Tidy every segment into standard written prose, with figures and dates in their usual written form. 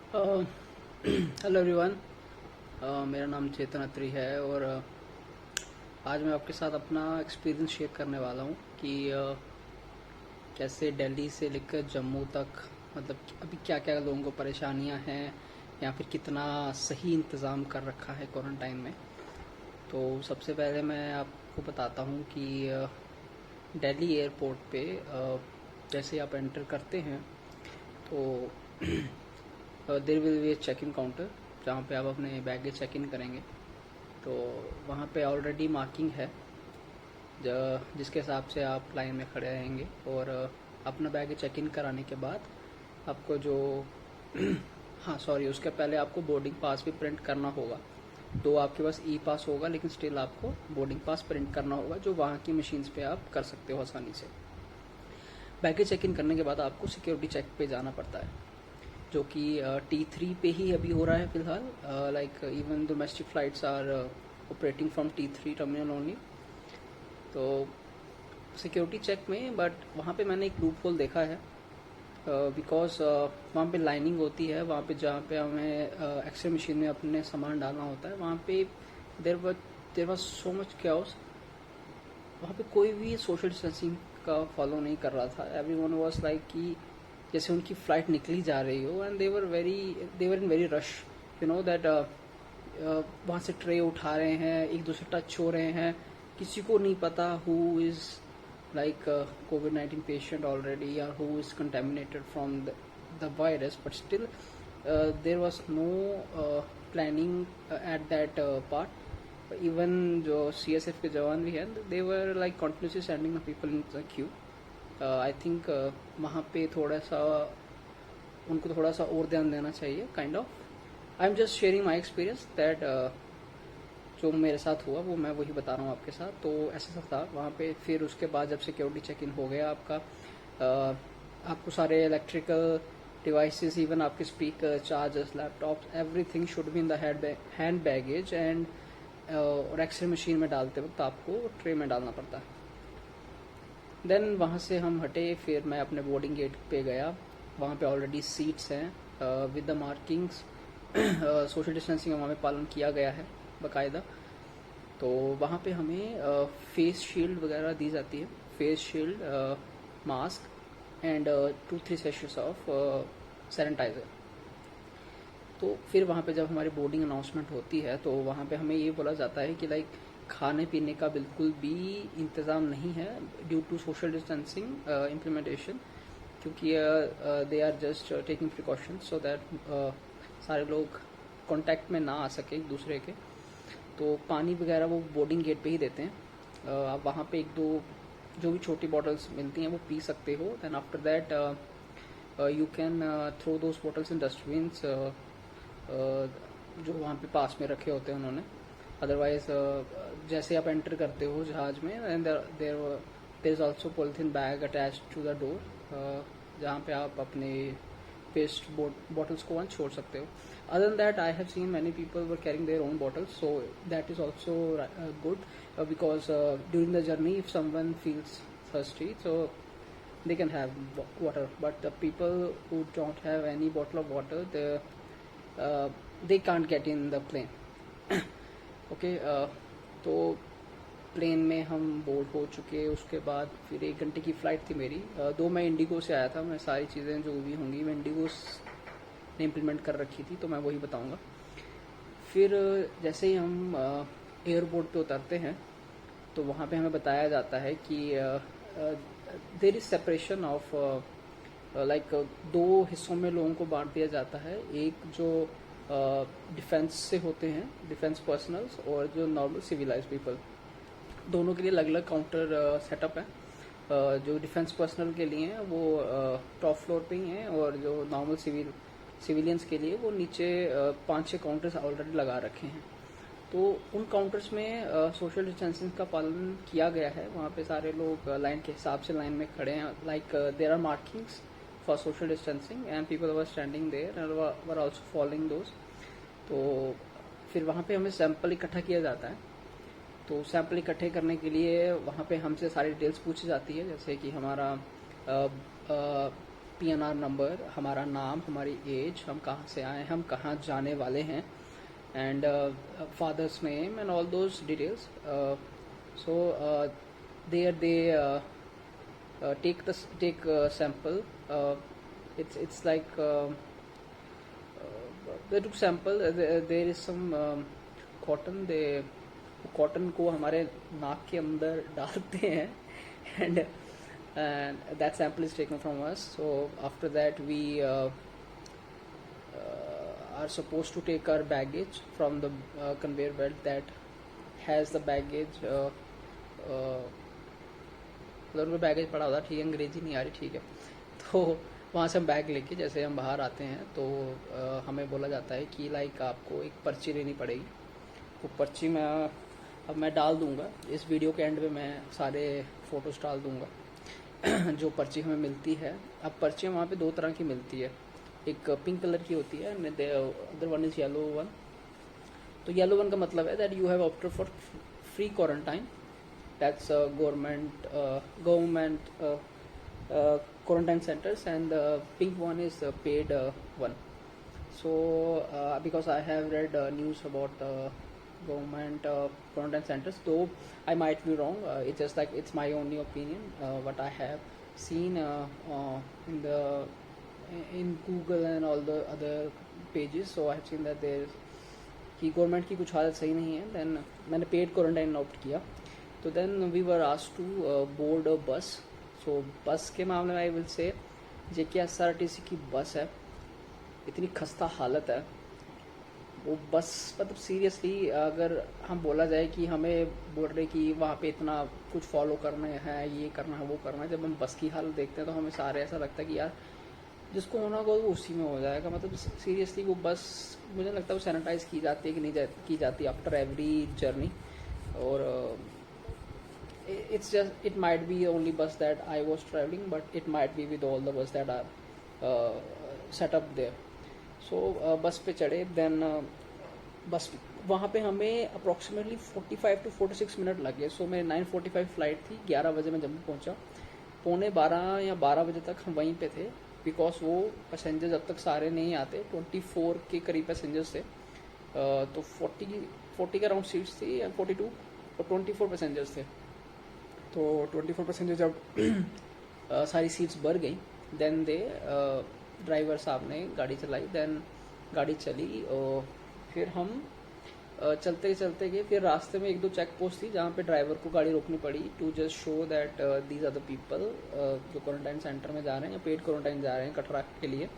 Hello everyone. मेरा नाम चेतन अत्री है और आज मैं आपके साथ अपना एक्सपीरियंस शेयर करने वाला हूँ कि कैसे दिल्ली से लेकर जम्मू तक, मतलब अभी क्या क्या लोगों को परेशानियाँ हैं या फिर कितना सही इंतज़ाम कर रखा है क्वारंटाइन में। तो सबसे पहले मैं आपको बताता हूँ कि दिल्ली एयरपोर्ट पे जैसे आप एंटर करते हैं तो there will be a check in counter जहाँ पे आप अपने बैगेज चेक इन करेंगे। तो वहाँ पे ऑलरेडी मार्किंग है जिसके हिसाब से आप लाइन में खड़े रहेंगे और अपना बैगेज चेक इन कराने के बाद आपको जो हाँ सॉरी, उसके पहले आपको बोर्डिंग पास भी प्रिंट करना होगा। तो आपके पास ई पास होगा लेकिन स्टिल आपको बोर्डिंग पास प्रिंट करना होगा, जो वहाँ की मशीन्स पे आप कर सकते हो आसानी से। बैगेज चेक इन करने के बाद आपको सिक्योरिटी चेक पे जाना पड़ता है, जो कि T3 पे ही अभी हो रहा है फिलहाल। Like even domestic flights are operating from T3 terminal only. तो सिक्योरिटी चेक में बट वहाँ पे मैंने एक लूप होल देखा है, बिकॉज वहाँ पे लाइनिंग होती है। वहाँ पे जहाँ पे हमें एक्सरे मशीन में अपने सामान डालना होता है, वहाँ पे देर वॉज सो मच क्याओस। वहाँ पे कोई भी सोशल डिस्टेंसिंग का फॉलो नहीं कर रहा था। एवरीवन वाज लाइक कि जैसे उनकी फ्लाइट निकली जा रही हो, and they were in very rush, you know that. वहाँ से ट्रे उठा रहे हैं, एक दूसरे टच हो रहे हैं, किसी को नहीं पता who is like COVID-19 patient already या who is contaminated from the virus, but still there was no planning at that part. Even जो CSF के जवान भी हैं, they were like continuously sending the people in the queue. I think वहाँ पे थोड़ा सा उनको थोड़ा सा और ध्यान देना चाहिए, kind of. I am just sharing my experience that जो मेरे साथ हुआ वो मैं वही बता रहा हूँ आपके साथ। तो ऐसा था वहाँ पे। फिर उसके बाद जब सिक्योरिटी चेक इन हो गया आपका, आपको सारे इलेक्ट्रिकल डिवाइसेस, इवन आपके speaker, chargers, laptop, everything should be in the hand baggage and और एक्सरे मशीन में डालते वक्त आपको ट्रे में डालना पड़ता है। देन वहाँ से हम हटे, फिर मैं अपने बोर्डिंग गेट पे गया। वहाँ पे ऑलरेडी सीट्स हैं with the markings. Social distancing वहाँ पे पालन किया गया है बाकायदा। तो वहाँ पे हमें फेस शील्ड वगैरह दी जाती है, face shield, mask and 2-3 sessions of sanitiser. तो फिर वहाँ पे जब हमारी बोर्डिंग अनाउंसमेंट होती है तो वहाँ पे हमें ये बोला जाता है कि लाइक खाने पीने का बिल्कुल भी इंतज़ाम नहीं है due to social distancing implementation, क्योंकि they are just taking precautions so that सारे लोग कांटेक्ट में ना आ सके एक दूसरे के। तो पानी वगैरह वो बोर्डिंग गेट पे ही देते हैं। आप वहाँ पे एक दो जो भी छोटी बॉटल्स मिलती हैं वो पी सकते हो। Then after that you can throw those bottles in dustbins जो वहाँ पे पास में रखे होते हैं उन्होंने। अदरवाइज जैसे आप एंटर करते हो जहाज में, and there is also polythene bag attach to the door, जहाँ पे आप अपने वेस्ट बॉटल्स को वहाँ छोड़ सकते हो। Other than that I have seen many people were carrying their own bottles, so that is also good, because during the journey if someone feels thirsty, so they can have water. But the people who don't have any bottle of water, they can't get in the plane. Okay, तो plane में हम board हो चुके। उसके बाद फिर 1 घंटे की फ़्लाइट थी मेरी। 2 मैं इंडिगो से आया था। मैं सारी चीज़ें जो भी होंगी मैं इंडिगो ने इम्प्लीमेंट कर रखी थी, तो मैं वही बताऊंगा। फिर जैसे ही हम एयरपोर्ट पे उतरते हैं तो वहाँ पे हमें बताया जाता है कि there is separation of like 2 हिस्सों में लोगों को बांट दिया जाता है। एक जो डिफेंस से होते हैं, डिफेंस पर्सनल्स, और जो नॉर्मल सिविलाइज पीपल, दोनों के लिए अलग अलग काउंटर सेटअप है। जो डिफेंस पर्सनल के लिए हैं वो टॉप फ्लोर पे ही हैं, और जो नॉर्मल सिविलियंस के लिए वो नीचे 5-6 काउंटर्स ऑलरेडी लगा रखे हैं। तो उन काउंटर्स में सोशल डिस्टेंसिंग का पालन किया गया है। वहाँ पे सारे लोग लाइन के हिसाब से लाइन में खड़े हैं। Like there are markings for social distancing and people were standing there and were also following those. तो फिर वहाँ पे हमें सैंपल इकट्ठा किया जाता है। तो सैंपल इकट्ठे करने के लिए वहाँ पे हमसे सारी डिटेल्स पूछी जाती है, जैसे कि हमारा PNR नंबर, हमारा नाम, हमारी एज, हम कहाँ से आए हैं, हम कहाँ जाने वाले हैं, and father's name and all those details. So there they take sample. It's like they took sample. There is some cotton. They cotton को हमारे नाक के अंदर डालते हैं and that sample is taken from us. So after that we are supposed to take our baggage from the conveyor belt that has the baggage. मतलब उनका baggage पड़ा होता, ठीक है, अंग्रेजी नहीं आ रही, ठीक है। तो वहाँ से हम बैग लेके जैसे हम बाहर आते हैं तो हमें बोला जाता है कि लाइक आपको एक पर्ची लेनी पड़ेगी। वो पर्ची मैं डाल दूंगा इस वीडियो के एंड में, मैं सारे फ़ोटोज़ डाल दूंगा जो पर्ची हमें मिलती है। अब पर्चियाँ वहाँ पे दो तरह की मिलती है, एक पिंक कलर की होती है, other one is yellow one. तो येलो वन का मतलब है that you have opted for free quarantine, that's government quarantine centers, and the pink one is paid one. So because I have read news about government quarantine centers, though I might be wrong, it's just like it's my only opinion, what I have seen in Google and all the other pages. So I have seen that there कि government की कुछ हालत सही नहीं है, then मैंने paid quarantine opt किया। तो then we were asked to board a bus. So बस के मामले में आई विल से JKSRTC की बस है, इतनी खस्ता हालत है वो बस, मतलब सीरियसली अगर हम बोला जाए कि हमें बोल रहे कि वहाँ पे इतना कुछ फॉलो करना है, ये करना है, वो करना है, जब हम बस की हालत देखते हैं तो हमें सारे ऐसा लगता है कि यार जिसको होना होगा वो उसी में हो जाएगा। मतलब सीरियसली वो बस मुझे लगता है वो सैनिटाइज की जाती है कि नहीं की जाती आफ्टर एवरी जर्नी। और it's just, it might be only bus that I was traveling, but it might be with all the bus that are set up there. So बस पे चढ़े, then बस वहाँ पे हमें अप्रॉक्सीमेटली 45 to 46 मिनट लगे। सो मेरी 9:45 फ्लाइट थी, 11 बजे मैं जम्मू पहुँचा, 11:15 या 12 बजे तक हम वहीं पे थे, बिकॉज वो पैसेंजर जब तक सारे नहीं आते, 24 के करीब पैसेंजर्स थे, तो 40 के अराउंड सीट्स थी, 42 और 24 पैसेंजर्स थे। तो 24 पैसेंजर जब सारी सीट्स भर गई, देन ड्राइवर साहब ने गाड़ी चलाई, देन गाड़ी चली और फिर हम चलते चलते गए। फिर रास्ते में एक दो चेक पोस्ट थी जहाँ पे ड्राइवर को गाड़ी रोकनी पड़ी to just show that these are the people जो क्वारंटाइन सेंटर में जा रहे हैं या पेड क्वारंटाइन जा रहे हैं कटरा के लिए।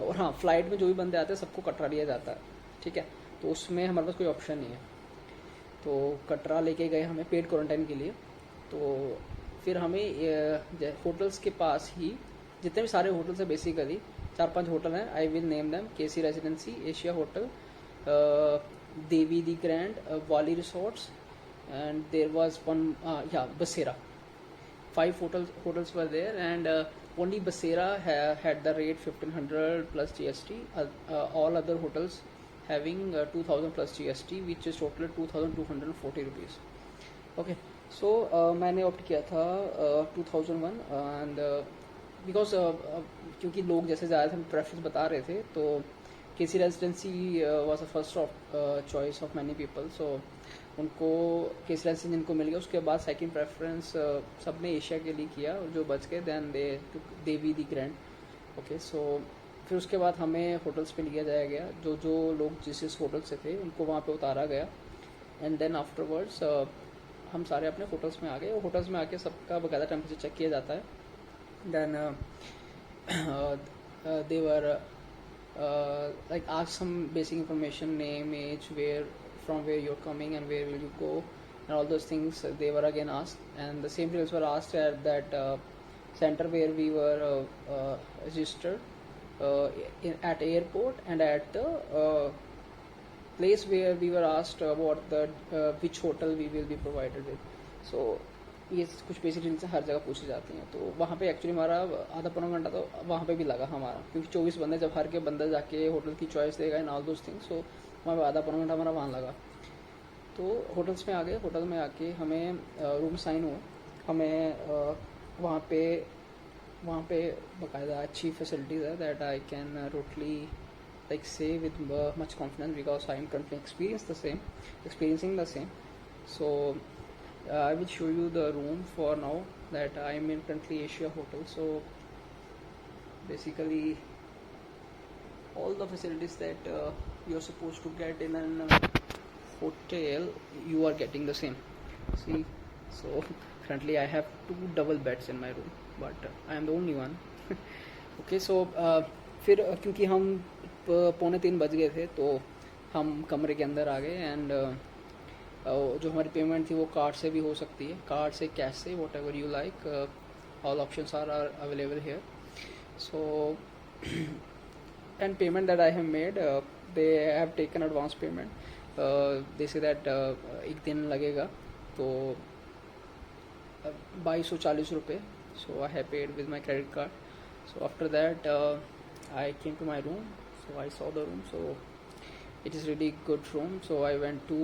और हाँ, फ्लाइट में जो भी बंदे आते हैं सबको कटरा लिया जाता है, ठीक है, तो उसमें हमारे पास कोई ऑप्शन नहीं है। तो कटरा लेके गए हमें पेड क्वारंटाइन के लिए। तो फिर हमें होटल्स के पास ही, जितने भी सारे होटल्स हैं बेसिकली 4-5 होटल हैं, I will name them, KC residency, Asia hotel, Devi the grand, valley resorts, and there was one Basera. 5 hotels were there, and only Basera had the rate 1500 plus GST. All other hotels having 2000 plus GST, which is total 2240 rupees. Okay, so मैंने opt किया था 2001, and because क्योंकि लोग जैसे ज़्यादा preference बता रहे थे, तो KC residency was the first choice of many people. So उनको KC रेजिडेंसी जिनको मिल गया, उसके बाद सेकंड प्रेफरेंस सब ने एशिया के लिए किया, और जो बच गए then they Devi the grand. Okay, so फिर उसके बाद हमें होटल्स पे लिया जाया गया, जो जो लोग जिस होटल से थे उनको वहाँ पे उतारा गया, एंड देन आफ्टरवर्ड्स हम सारे अपने होटल्स में आ गए। होटल्स में आके सबका बकायदा टेम्परेचर चेक किया जाता है। Then they were like ask some basic information, name, age, from where you're coming and where will you go, and all those things they were again asked, and the same details were asked at that center where we were registered at airport, and at the place where we were asked about the which hotel we will be provided with. So ये कुछ basic details हर जगह पूछी जाती हैं। तो वहाँ पे actually हमारा आधा पौना घंटा तो वहाँ पे भी लगा हमारा, क्योंकि 24 बंदे, जब हर के बंदा जाके होटल की चॉइस देगा एंड ऑल दोस थिंग्स, सो वहाँ पे आधा पौना घंटा हमारा वहाँ लगा। तो होटल्स में आ गए, होटल में आके हमें रूम साइन हुआ, हमें वहाँ पे वहाँ पे बाकायदा अच्छी फैसिलिटीज़ है that I can totally like say with much confidence because I am currently experiencing the same. So I will show you the room for now that I am in currently Asia Hotel. So basically all the facilities that you're supposed to get in an hotel, you are getting the same. See, so currently I have 2 double beds in my room, but I am the only one. Okay, so फिर क्योंकि हम 2:45 बज गए थे तो हम कमरे के अंदर आ गए एंड जो हमारी पेमेंट थी वो कार्ड से भी हो सकती है, कार्ड से, कैश से, whatever you like, all options are available here. So and payment that I have made, they have taken advance payment. They say that एक दिन लगेगा तो 2240 रुपये. So I have paid with my credit card. So after that I came to my room, so I saw the room, so it is really good room. So I went to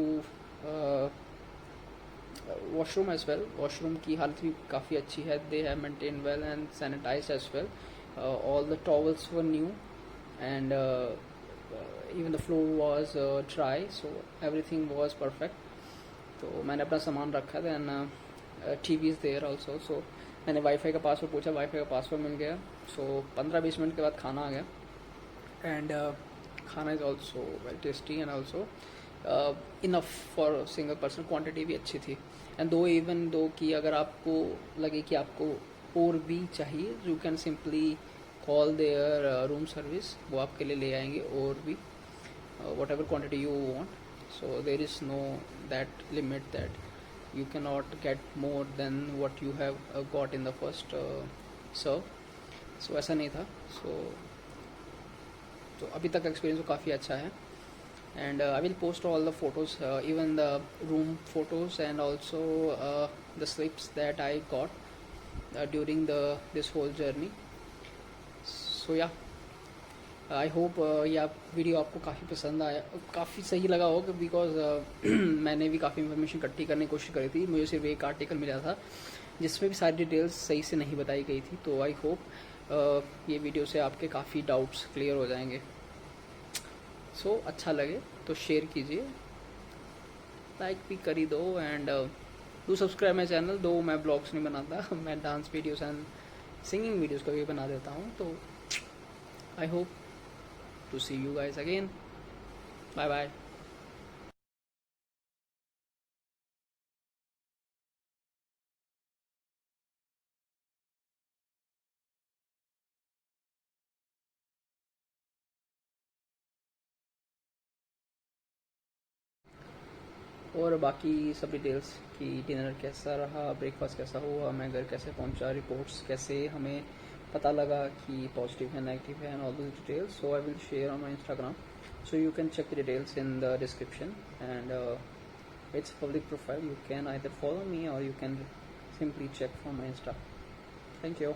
washroom as well. Washroom की हालत भी काफ़ी अच्छी है. They have maintained well and sanitized as well. All the towels were new and even the floor was dry, so everything was perfect. तो मैंने अपना सामान रखा था and TV is there also. So मैंने वाईफाई का पासवर्ड पूछा, wifi का पासवर्ड मिल गया. सो 15-20 मिनट के बाद खाना आ गया एंड खाना is also very tasty and also enough for single person. Quantity भी अच्छी थी एंड दो कि अगर आपको लगे कि आपको और भी चाहिए, you can simply call their room service, वो आपके लिए ले आएंगे और भी whatever quantity you want. So there is no that limit that you cannot get more than what you have got in the first serve. So ऐसा नहीं था. So अभी तक एक्सपीरियंस तो काफ़ी अच्छा है and I will post all the photos, even the room photos and also the slips that I got during this whole journey. So yeah, I hope ये वीडियो आपको काफ़ी पसंद आया, काफ़ी सही लगा होगा बिकॉज मैंने भी काफ़ी इन्फॉर्मेशन इकट्ठी करने की कोशिश करी थी. मुझे सिर्फ एक आर्टिकल मिला था जिसमें भी सारी डिटेल्स सही से नहीं बताई गई थी. तो आई होप ये वीडियो से आपके काफ़ी डाउट्स क्लियर हो जाएंगे. सो अच्छा लगे तो शेयर कीजिए, लाइक भी करी दो and do subscribe my channel. दो मैं ब्लॉग्स नहीं बनाता, मैं dance videos and singing videos कभी बना देता हूँ. तो I hope to see you guys again. Bye bye. और बाकी सब डिटेल्स कि डिनर कैसा रहा, ब्रेकफास्ट कैसा हुआ, मैं घर कैसे पहुंचा, रिपोर्ट्स कैसे हमें पता लगा कि पॉजिटिव है, नेगेटिव है, and all this details. So I will share on my Instagram, so you can check the details in the description and it's public profile. You can either follow me or you can simply check from my Insta. Thank you.